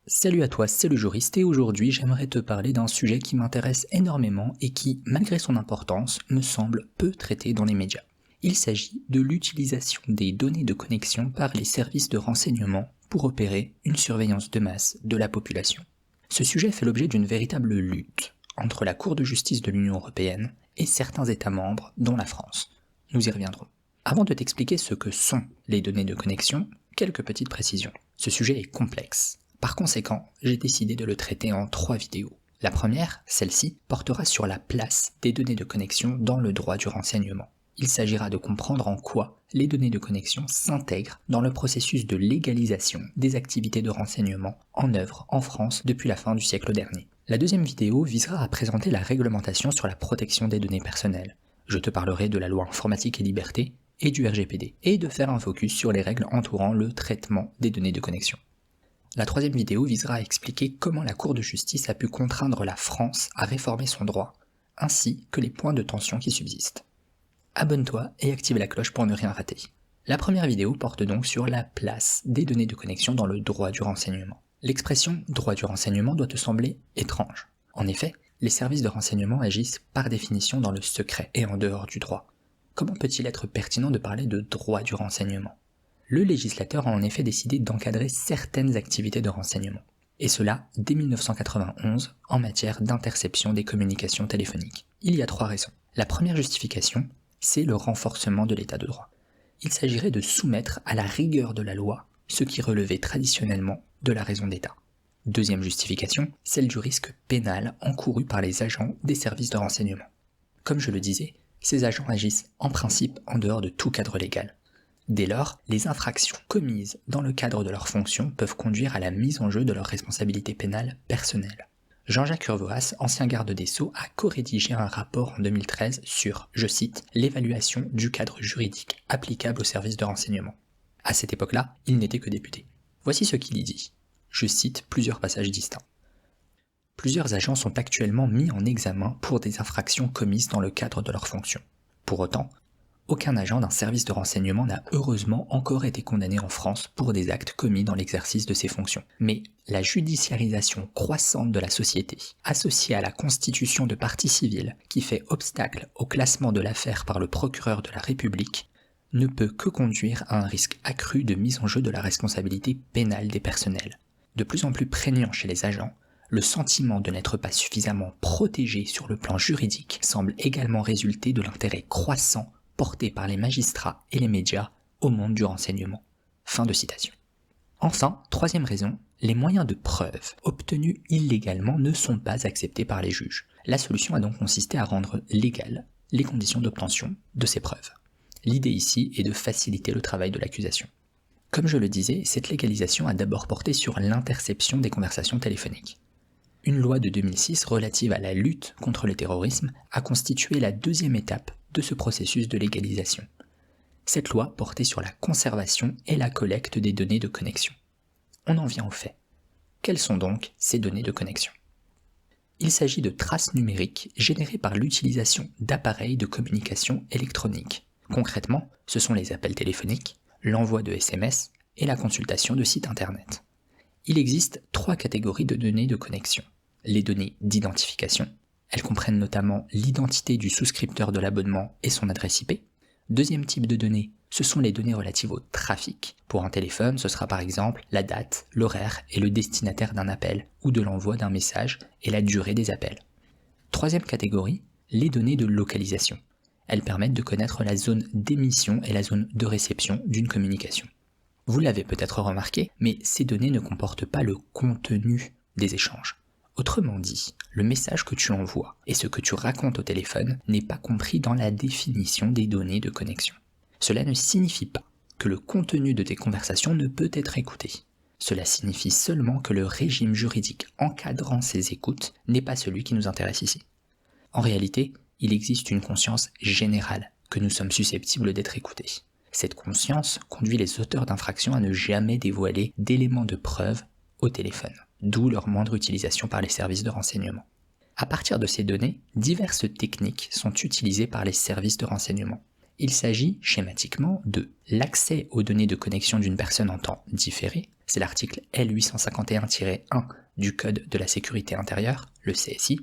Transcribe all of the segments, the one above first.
Salut à toi, c'est le juriste et aujourd'hui j'aimerais te parler d'un sujet qui m'intéresse énormément et qui, malgré son importance, me semble peu traité dans les médias. Il s'agit de l'utilisation des données de connexion par les services de renseignement pour opérer une surveillance de masse de la population. Ce sujet fait l'objet d'une véritable lutte entre la Cour de justice de l'Union européenne et certains États membres, dont la France. Nous y reviendrons. Avant de t'expliquer ce que sont les données de connexion, quelques petites précisions. Ce sujet est complexe. Par conséquent, j'ai décidé de le traiter en 3 vidéos. La première, celle-ci, portera sur la place des données de connexion dans le droit du renseignement. Il s'agira de comprendre en quoi les données de connexion s'intègrent dans le processus de légalisation des activités de renseignement en œuvre en France depuis la fin du siècle dernier. La deuxième vidéo visera à présenter la réglementation sur la protection des données personnelles. Je te parlerai de la loi informatique et liberté et du RGPD, et de faire un focus sur les règles entourant le traitement des données de connexion. La troisième vidéo visera à expliquer comment la Cour de justice a pu contraindre la France à réformer son droit, ainsi que les points de tension qui subsistent. Abonne-toi et active la cloche pour ne rien rater. La première vidéo porte donc sur la place des données de connexion dans le droit du renseignement. L'expression « droit du renseignement » doit te sembler étrange. En effet, les services de renseignement agissent par définition dans le secret et en dehors du droit. Comment peut-il être pertinent de parler de droit du renseignement ? Le législateur a en effet décidé d'encadrer certaines activités de renseignement, et cela dès 1991 en matière d'interception des communications téléphoniques. Il y a 3 raisons. La première justification, c'est le renforcement de l'état de droit. Il s'agirait de soumettre à la rigueur de la loi ce qui relevait traditionnellement de la raison d'État. Deuxième justification, celle du risque pénal encouru par les agents des services de renseignement. Comme je le disais, ces agents agissent en principe en dehors de tout cadre légal. Dès lors, les infractions commises dans le cadre de leurs fonctions peuvent conduire à la mise en jeu de leur responsabilité pénale personnelle. Jean-Jacques Urvoas, ancien garde des Sceaux, a co-rédigé un rapport en 2013 sur, je cite, « l'évaluation du cadre juridique applicable aux services de renseignement ». À cette époque-là, il n'était que député. Voici ce qu'il y dit. Je cite plusieurs passages distincts. Plusieurs agents sont actuellement mis en examen pour des infractions commises dans le cadre de leurs fonctions. Pour autant, aucun agent d'un service de renseignement n'a heureusement encore été condamné en France pour des actes commis dans l'exercice de ses fonctions. Mais la judiciarisation croissante de la société, associée à la constitution de partie civile qui fait obstacle au classement de l'affaire par le procureur de la République, ne peut que conduire à un risque accru de mise en jeu de la responsabilité pénale des personnels. De plus en plus prégnant chez les agents, le sentiment de n'être pas suffisamment protégé sur le plan juridique semble également résulter de l'intérêt croissant porté par les magistrats et les médias au monde du renseignement. Fin de citation. Enfin, troisième raison, les moyens de preuve obtenus illégalement ne sont pas acceptés par les juges. La solution a donc consisté à rendre légales les conditions d'obtention de ces preuves. L'idée ici est de faciliter le travail de l'accusation. Comme je le disais, cette légalisation a d'abord porté sur l'interception des conversations téléphoniques. Une loi de 2006 relative à la lutte contre le terrorisme a constitué la deuxième étape de ce processus de légalisation. Cette loi portait sur la conservation et la collecte des données de connexion. On en vient aux faits. Quelles sont donc ces données de connexion ? Il s'agit de traces numériques générées par l'utilisation d'appareils de communication électronique. Concrètement, ce sont les appels téléphoniques, l'envoi de SMS et la consultation de sites internet. Il existe 3 catégories de données de connexion. Les données d'identification. Elles comprennent notamment l'identité du souscripteur de l'abonnement et son adresse IP. Deuxième type de données, ce sont les données relatives au trafic. Pour un téléphone, ce sera par exemple la date, l'horaire et le destinataire d'un appel ou de l'envoi d'un message et la durée des appels. Troisième catégorie, les données de localisation. Elles permettent de connaître la zone d'émission et la zone de réception d'une communication. Vous l'avez peut-être remarqué, mais ces données ne comportent pas le contenu des échanges. Autrement dit, le message que tu envoies et ce que tu racontes au téléphone n'est pas compris dans la définition des données de connexion. Cela ne signifie pas que le contenu de tes conversations ne peut être écouté. Cela signifie seulement que le régime juridique encadrant ces écoutes n'est pas celui qui nous intéresse ici. En réalité, il existe une conscience générale que nous sommes susceptibles d'être écoutés. Cette conscience conduit les auteurs d'infractions à ne jamais dévoiler d'éléments de preuve au téléphone, d'où leur moindre utilisation par les services de renseignement. À partir de ces données, diverses techniques sont utilisées par les services de renseignement. Il s'agit schématiquement de l'accès aux données de connexion d'une personne en temps différé, c'est l'article L851-1 du Code de la sécurité intérieure, le CSI.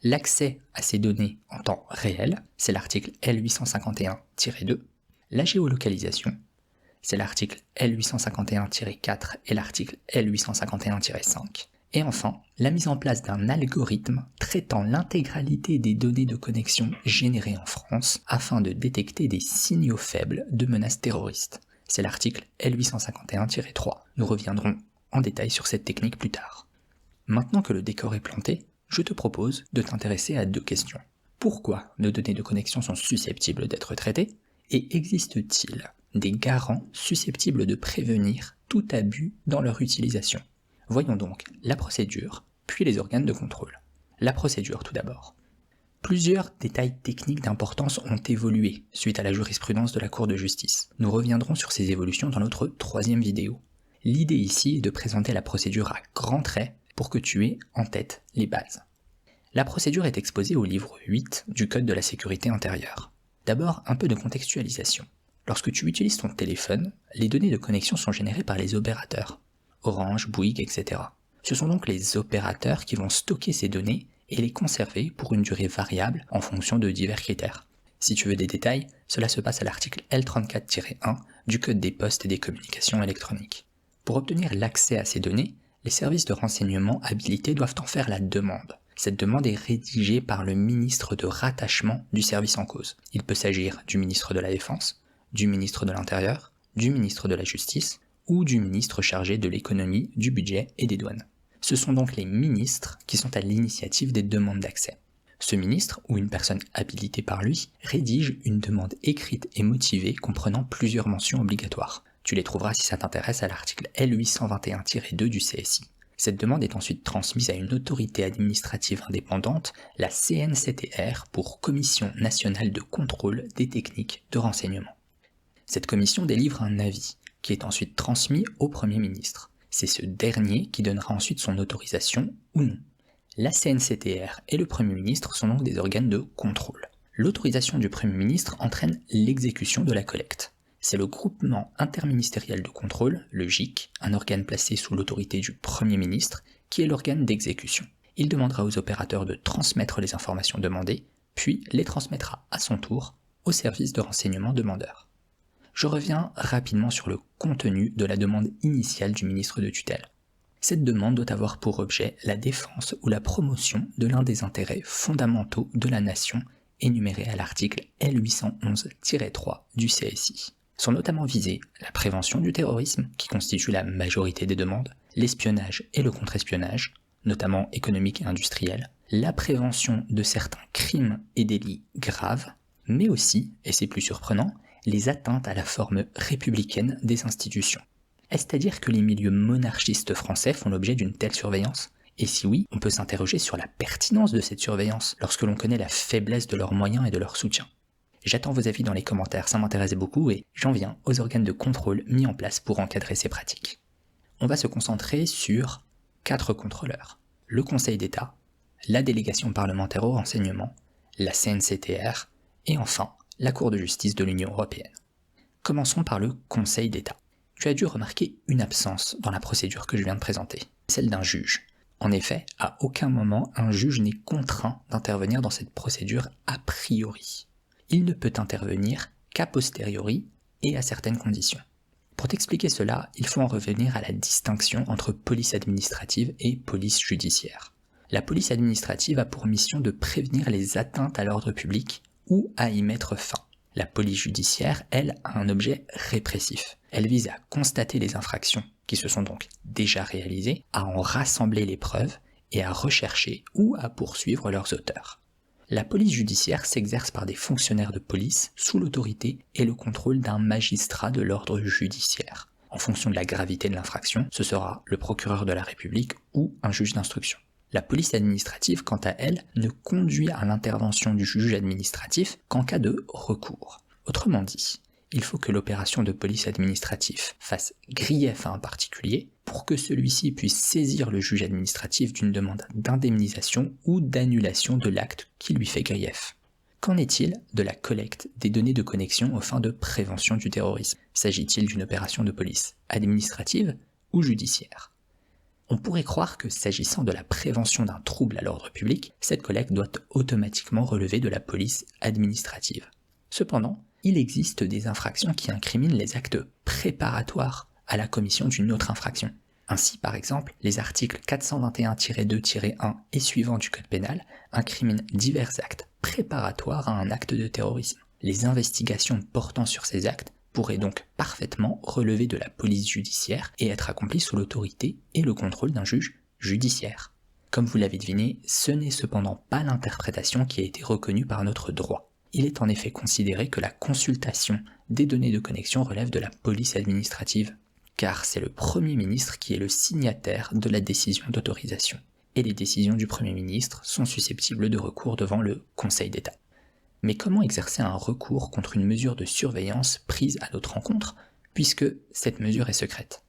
L'accès à ces données en temps réel, c'est l'article L851-2. La géolocalisation, c'est l'article L851-4 et l'article L851-5. Et enfin, la mise en place d'un algorithme traitant l'intégralité des données de connexion générées en France afin de détecter des signaux faibles de menaces terroristes. C'est l'article L851-3. Nous reviendrons en détail sur cette technique plus tard. Maintenant que le décor est planté, je te propose de t'intéresser à deux questions. Pourquoi nos données de connexion sont susceptibles d'être traitées? Et existe-t-il des garants susceptibles de prévenir tout abus dans leur utilisation? Voyons donc la procédure, puis les organes de contrôle. La procédure tout d'abord. Plusieurs détails techniques d'importance ont évolué suite à la jurisprudence de la Cour de justice. Nous reviendrons sur ces évolutions dans notre troisième vidéo. L'idée ici est de présenter la procédure à grands traits pour que tu aies en tête les bases. La procédure est exposée au livre 8 du Code de la sécurité intérieure. D'abord, un peu de contextualisation. Lorsque tu utilises ton téléphone, les données de connexion sont générées par les opérateurs. Orange, Bouygues, etc. Ce sont donc les opérateurs qui vont stocker ces données et les conserver pour une durée variable en fonction de divers critères. Si tu veux des détails, cela se passe à l'article L34-1 du Code des postes et des communications électroniques. Pour obtenir l'accès à ces données, les services de renseignement habilités doivent en faire la demande. Cette demande est rédigée par le ministre de rattachement du service en cause. Il peut s'agir du ministre de la Défense, du ministre de l'Intérieur, du ministre de la Justice, ou du ministre chargé de l'économie, du budget et des douanes. Ce sont donc les ministres qui sont à l'initiative des demandes d'accès. Ce ministre, ou une personne habilitée par lui, rédige une demande écrite et motivée comprenant plusieurs mentions obligatoires. Tu les trouveras si ça t'intéresse à l'article L821-2 du CSI. Cette demande est ensuite transmise à une autorité administrative indépendante, la CNCTR, pour Commission nationale de contrôle des techniques de renseignement. Cette commission délivre un avis, qui est ensuite transmis au Premier ministre. C'est ce dernier qui donnera ensuite son autorisation ou non. La CNCTR et le Premier ministre sont donc des organes de contrôle. L'autorisation du Premier ministre entraîne l'exécution de la collecte. C'est le groupement interministériel de contrôle, le GIC, un organe placé sous l'autorité du Premier ministre, qui est l'organe d'exécution. Il demandera aux opérateurs de transmettre les informations demandées, puis les transmettra à son tour au service de renseignement demandeur. Je reviens rapidement sur le contenu de la demande initiale du ministre de tutelle. Cette demande doit avoir pour objet la défense ou la promotion de l'un des intérêts fondamentaux de la nation énumérés à l'article L811-3 du CSI. Sont notamment visés la prévention du terrorisme, qui constitue la majorité des demandes, l'espionnage et le contre-espionnage, notamment économique et industriel, la prévention de certains crimes et délits graves, mais aussi, et c'est plus surprenant, les atteintes à la forme républicaine des institutions. Est-ce à dire que les milieux monarchistes français font l'objet d'une telle surveillance? Et si oui, on peut s'interroger sur la pertinence de cette surveillance lorsque l'on connaît la faiblesse de leurs moyens et de leur soutien. J'attends vos avis dans les commentaires, ça m'intéresse beaucoup et j'en viens aux organes de contrôle mis en place pour encadrer ces pratiques. On va se concentrer sur 4 contrôleurs. Le Conseil d'État, la délégation parlementaire au renseignement, la CNCTR et enfin la Cour de justice de l'Union européenne. Commençons par le Conseil d'État. Tu as dû remarquer une absence dans la procédure que je viens de présenter, celle d'un juge. En effet, à aucun moment un juge n'est contraint d'intervenir dans cette procédure a priori. Il ne peut intervenir qu'a posteriori et à certaines conditions. Pour t'expliquer cela, il faut en revenir à la distinction entre police administrative et police judiciaire. La police administrative a pour mission de prévenir les atteintes à l'ordre public ou à y mettre fin. La police judiciaire, elle, a un objet répressif. Elle vise à constater les infractions qui se sont donc déjà réalisées, à en rassembler les preuves et à rechercher ou à poursuivre leurs auteurs. La police judiciaire s'exerce par des fonctionnaires de police sous l'autorité et le contrôle d'un magistrat de l'ordre judiciaire. En fonction de la gravité de l'infraction, ce sera le procureur de la République ou un juge d'instruction. La police administrative, quant à elle, ne conduit à l'intervention du juge administratif qu'en cas de recours. Autrement dit, il faut que l'opération de police administrative fasse grief à un particulier pour que celui-ci puisse saisir le juge administratif d'une demande d'indemnisation ou d'annulation de l'acte qui lui fait grief. Qu'en est-il de la collecte des données de connexion aux fins de prévention du terrorisme? S'agit-il d'une opération de police administrative ou judiciaire? On pourrait croire que s'agissant de la prévention d'un trouble à l'ordre public, cette collecte doit automatiquement relever de la police administrative. Cependant, il existe des infractions qui incriminent les actes préparatoires à la commission d'une autre infraction. Ainsi, par exemple, les articles 421-2-1 et suivants du Code pénal incriminent divers actes préparatoires à un acte de terrorisme. Les investigations portant sur ces actes pourraient donc parfaitement relever de la police judiciaire et être accomplies sous l'autorité et le contrôle d'un juge judiciaire. Comme vous l'avez deviné, ce n'est cependant pas l'interprétation qui a été retenue par notre droit. Il est en effet considéré que la consultation des données de connexion relève de la police administrative, car c'est le Premier ministre qui est le signataire de la décision d'autorisation. Et les décisions du Premier ministre sont susceptibles de recours devant le Conseil d'État. Mais comment exercer un recours contre une mesure de surveillance prise à notre encontre, puisque cette mesure est secrète?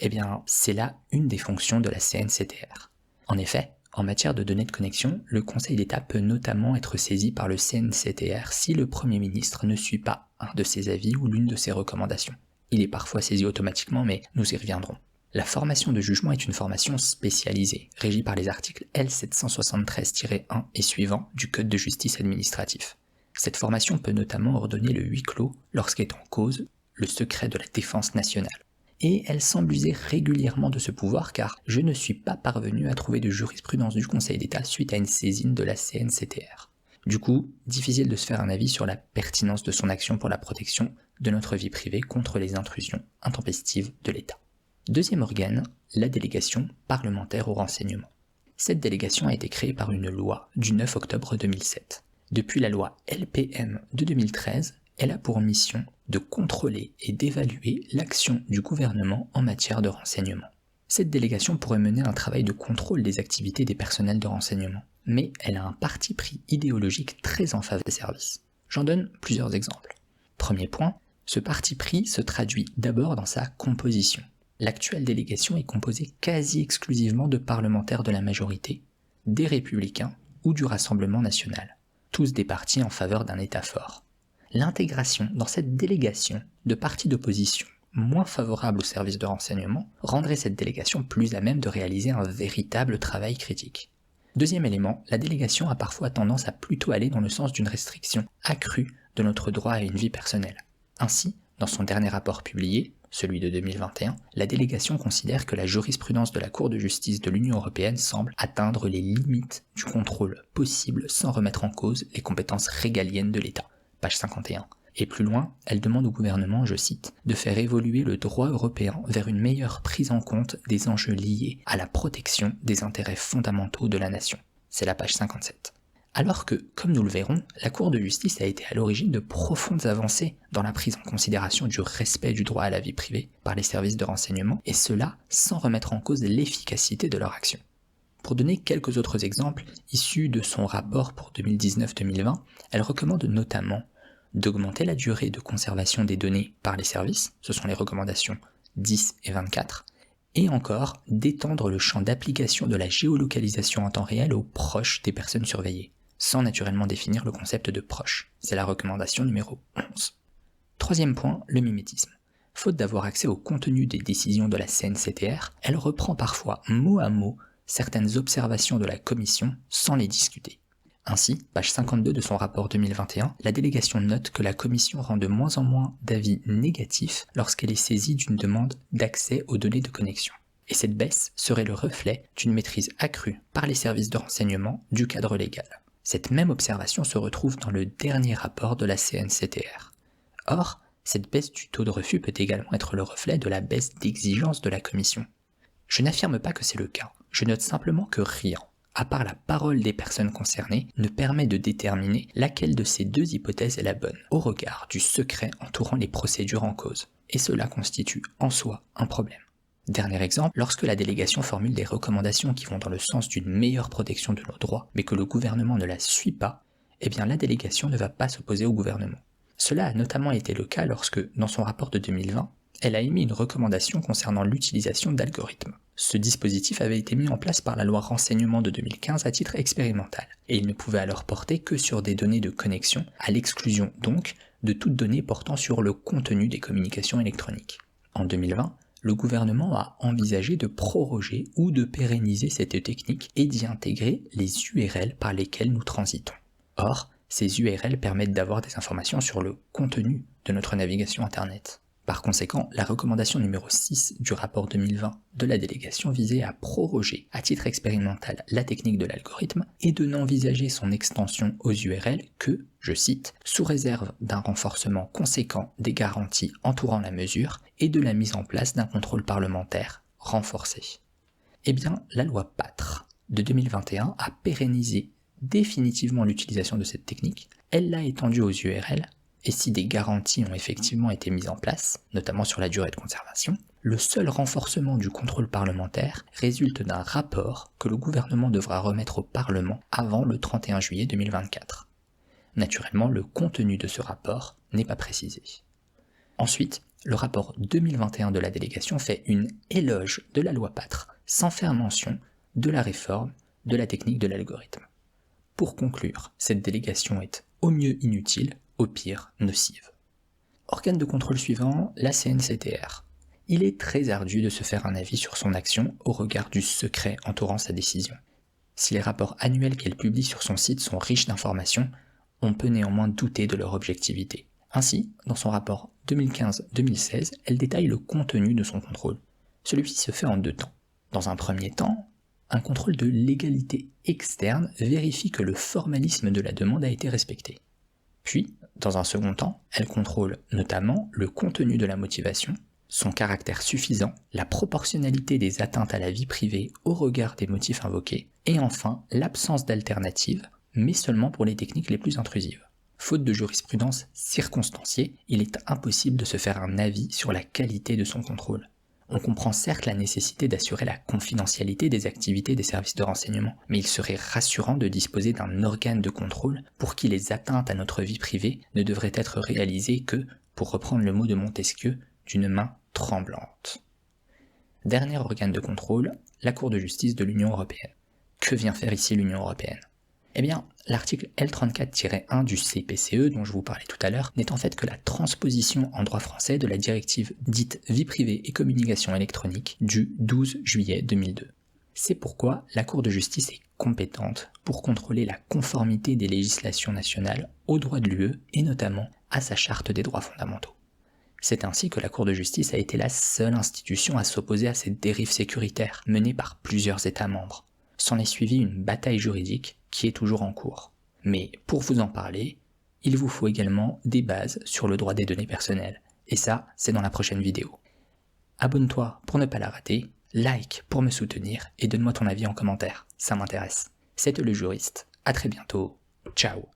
Eh bien, c'est là une des fonctions de la CNCTR. En effet, en matière de données de connexion, le Conseil d'État peut notamment être saisi par le CNCTR si le Premier ministre ne suit pas un de ses avis ou l'une de ses recommandations. Il est parfois saisi automatiquement, mais nous y reviendrons. La formation de jugement est une formation spécialisée, régie par les articles L773-1 et suivants du Code de justice administratif. Cette formation peut notamment ordonner le huis clos lorsqu'est en cause le secret de la défense nationale. Et elle semble user régulièrement de ce pouvoir car je ne suis pas parvenu à trouver de jurisprudence du Conseil d'État suite à une saisine de la CNCTR. Du coup, difficile de se faire un avis sur la pertinence de son action pour la protection de notre vie privée contre les intrusions intempestives de l'État. Deuxième organe, la délégation parlementaire au renseignement. Cette délégation a été créée par une loi du 9 octobre 2007. Depuis la loi LPM de 2013, elle a pour mission de contrôler et d'évaluer l'action du gouvernement en matière de renseignement. Cette délégation pourrait mener un travail de contrôle des activités des personnels de renseignement, mais elle a un parti pris idéologique très en faveur des services. J'en donne plusieurs exemples. Premier point, ce parti pris se traduit d'abord dans sa composition. L'actuelle délégation est composée quasi exclusivement de parlementaires de la majorité, des Républicains ou du Rassemblement national, tous des partis en faveur d'un État fort. L'intégration dans cette délégation de partis d'opposition moins favorables aux services de renseignement rendrait cette délégation plus à même de réaliser un véritable travail critique. Deuxième élément, la délégation a parfois tendance à plutôt aller dans le sens d'une restriction accrue de notre droit à une vie personnelle. Ainsi, dans son dernier rapport publié, celui de 2021, la délégation considère que la jurisprudence de la Cour de justice de l'Union européenne semble atteindre les limites du contrôle possible sans remettre en cause les compétences régaliennes de l'État. Page 51. Et plus loin, elle demande au gouvernement, je cite, de faire évoluer le droit européen vers une meilleure prise en compte des enjeux liés à la protection des intérêts fondamentaux de la nation. C'est la page 57. Alors que, comme nous le verrons, la Cour de justice a été à l'origine de profondes avancées dans la prise en considération du respect du droit à la vie privée par les services de renseignement, et cela sans remettre en cause l'efficacité de leur action. Pour donner quelques autres exemples, issus de son rapport pour 2019-2020, elle recommande notamment d'augmenter la durée de conservation des données par les services, ce sont les recommandations 10 et 24, et encore d'étendre le champ d'application de la géolocalisation en temps réel aux proches des personnes surveillées, sans naturellement définir le concept de proche. C'est la recommandation numéro 11. Troisième point, le mimétisme. Faute d'avoir accès au contenu des décisions de la CNCTR, elle reprend parfois mot à mot certaines observations de la commission sans les discuter. Ainsi, page 52 de son rapport 2021, la délégation note que la commission rend de moins en moins d'avis négatifs lorsqu'elle est saisie d'une demande d'accès aux données de connexion. Et cette baisse serait le reflet d'une maîtrise accrue par les services de renseignement du cadre légal. Cette même observation se retrouve dans le dernier rapport de la CNCTR. Or, cette baisse du taux de refus peut également être le reflet de la baisse d'exigence de la commission. Je n'affirme pas que c'est le cas, je note simplement que rien, à part la parole des personnes concernées, ne permet de déterminer laquelle de ces deux hypothèses est la bonne, au regard du secret entourant les procédures en cause. Et cela constitue en soi un problème. Dernier exemple, lorsque la délégation formule des recommandations qui vont dans le sens d'une meilleure protection de nos droits, mais que le gouvernement ne la suit pas, eh bien la délégation ne va pas s'opposer au gouvernement. Cela a notamment été le cas lorsque, dans son rapport de 2020, elle a émis une recommandation concernant l'utilisation d'algorithmes. Ce dispositif avait été mis en place par la loi Renseignement de 2015 à titre expérimental, et il ne pouvait alors porter que sur des données de connexion, à l'exclusion donc de toute donnée portant sur le contenu des communications électroniques. En 2020, le gouvernement a envisagé de proroger ou de pérenniser cette technique et d'y intégrer les URL par lesquelles nous transitons. Or, ces URL permettent d'avoir des informations sur le contenu de notre navigation Internet. Par conséquent, la recommandation numéro 6 du rapport 2020 de la délégation visait à proroger à titre expérimental la technique de l'algorithme et de n'envisager son extension aux URL que, je cite, sous réserve d'un renforcement conséquent des garanties entourant la mesure et de la mise en place d'un contrôle parlementaire renforcé. Eh bien, la loi PATRE de 2021 a pérennisé définitivement l'utilisation de cette technique, elle l'a étendue aux URL, et si des garanties ont effectivement été mises en place, notamment sur la durée de conservation, le seul renforcement du contrôle parlementaire résulte d'un rapport que le gouvernement devra remettre au Parlement avant le 31 juillet 2024. Naturellement, le contenu de ce rapport n'est pas précisé. Ensuite, le rapport 2021 de la délégation fait une éloge de la loi PATRE, sans faire mention de la réforme de la technique de l'algorithme. Pour conclure, cette délégation est au mieux inutile, au pire nocive. Organe de contrôle suivant, la CNCTR. Il est très ardu de se faire un avis sur son action au regard du secret entourant sa décision. Si les rapports annuels qu'elle publie sur son site sont riches d'informations, on peut néanmoins douter de leur objectivité. Ainsi, dans son rapport 2015-2016, elle détaille le contenu de son contrôle. Celui-ci se fait en 2 temps. Dans un premier temps, un contrôle de légalité externe vérifie que le formalisme de la demande a été respecté. Puis, dans un second temps, elle contrôle notamment le contenu de la motivation, son caractère suffisant, la proportionnalité des atteintes à la vie privée au regard des motifs invoqués, et enfin l'absence d'alternative, mais seulement pour les techniques les plus intrusives. Faute de jurisprudence circonstanciée, il est impossible de se faire un avis sur la qualité de son contrôle. On comprend certes la nécessité d'assurer la confidentialité des activités des services de renseignement, mais il serait rassurant de disposer d'un organe de contrôle pour qui les atteintes à notre vie privée ne devraient être réalisées que, pour reprendre le mot de Montesquieu, d'une main tremblante. Dernier organe de contrôle, la Cour de justice de l'Union européenne. Que vient faire ici l'Union européenne ? Eh bien, l'article L34-1 du CPCE dont je vous parlais tout à l'heure n'est en fait que la transposition en droit français de la directive dite Vie privée et communication électronique du 12 juillet 2002. C'est pourquoi la Cour de justice est compétente pour contrôler la conformité des législations nationales aux droits de l'UE et notamment à sa charte des droits fondamentaux. C'est ainsi que la Cour de justice a été la seule institution à s'opposer à cette dérive sécuritaire menée par plusieurs États membres. S'en est suivi une bataille juridique qui est toujours en cours. Mais pour vous en parler, il vous faut également des bases sur le droit des données personnelles. Et ça, c'est dans la prochaine vidéo. Abonne-toi pour ne pas la rater, like pour me soutenir et donne-moi ton avis en commentaire, ça m'intéresse. C'était le juriste, à très bientôt, ciao.